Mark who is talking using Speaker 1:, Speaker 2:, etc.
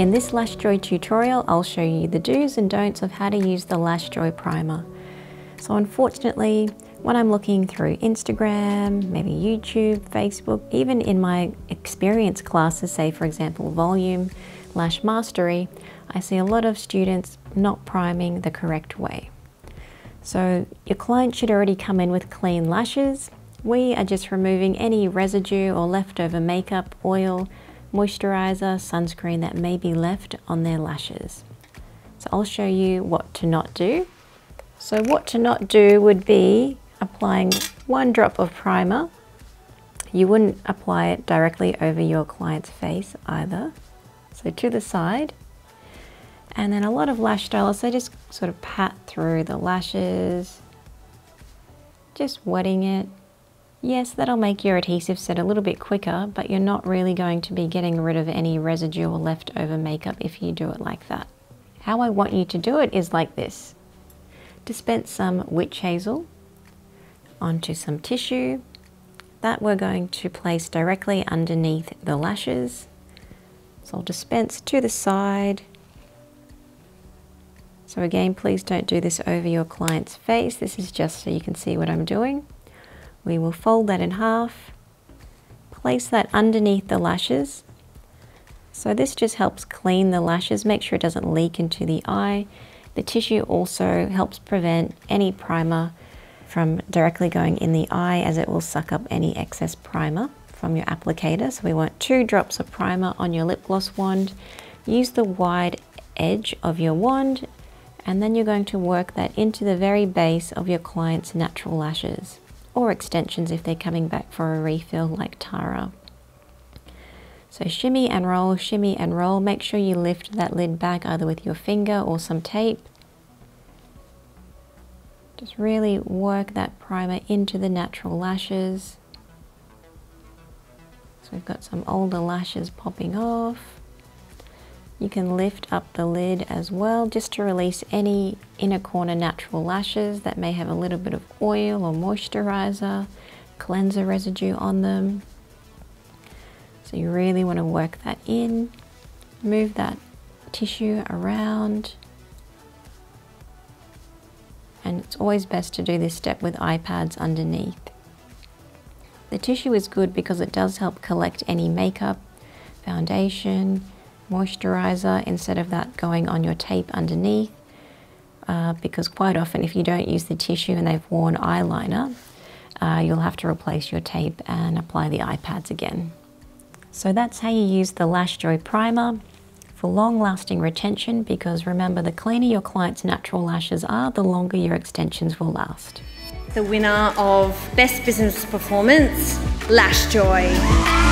Speaker 1: In this LashJoy tutorial, I'll show you the do's and don'ts of how to use the LashJoy primer. So unfortunately, when I'm looking through Instagram, maybe YouTube, Facebook, even in my experience classes, say for example Volume, Lash Mastery, I see a lot of students not priming the correct way. So your client should already come in with clean lashes. We are just removing any residue or leftover makeup, oil, moisturizer, sunscreen that may be left on their lashes. So I'll show you what to not do. So what to not do would be applying 1 drop of primer. You wouldn't apply it directly over your client's face either. So to the side. And then a lot of lash stylists, they just sort of pat through the lashes, just wetting it. Yes, that'll make your adhesive set a little bit quicker, but you're not really going to be getting rid of any residue or leftover makeup if you do it like that. How I want you to do it is like this. Dispense some witch hazel onto some tissue that we're going to place directly underneath the lashes. So I'll dispense to the side. So again, please don't do this over your client's face. This is just so you can see what I'm doing. We will fold that in half, place that underneath the lashes. So this just helps clean the lashes, make sure it doesn't leak into the eye. The tissue also helps prevent any primer from directly going in the eye, as it will suck up any excess primer from your applicator. So we want 2 drops of primer on your lip gloss wand. Use the wide edge of your wand, and then you're going to work that into the very base of your client's natural lashes, or extensions if they're coming back for a refill like Tara. So shimmy and roll, make sure you lift that lid back either with your finger or some tape. Just really work that primer into the natural lashes. So we've got some older lashes popping off. You can lift up the lid as well, just to release any inner corner natural lashes that may have a little bit of oil or moisturizer, cleanser residue on them. So you really want to work that in, move that tissue around. And it's always best to do this step with eye pads underneath. The tissue is good because it does help collect any makeup, foundation, moisturizer, instead of that going on your tape underneath, because quite often if you don't use the tissue and they've worn eyeliner, you'll have to replace your tape and apply the eye pads again. So that's how you use the LashJoy primer for long-lasting retention, because remember, the cleaner your client's natural lashes are, the longer your extensions will last.
Speaker 2: The winner of Best Business Performance, LashJoy.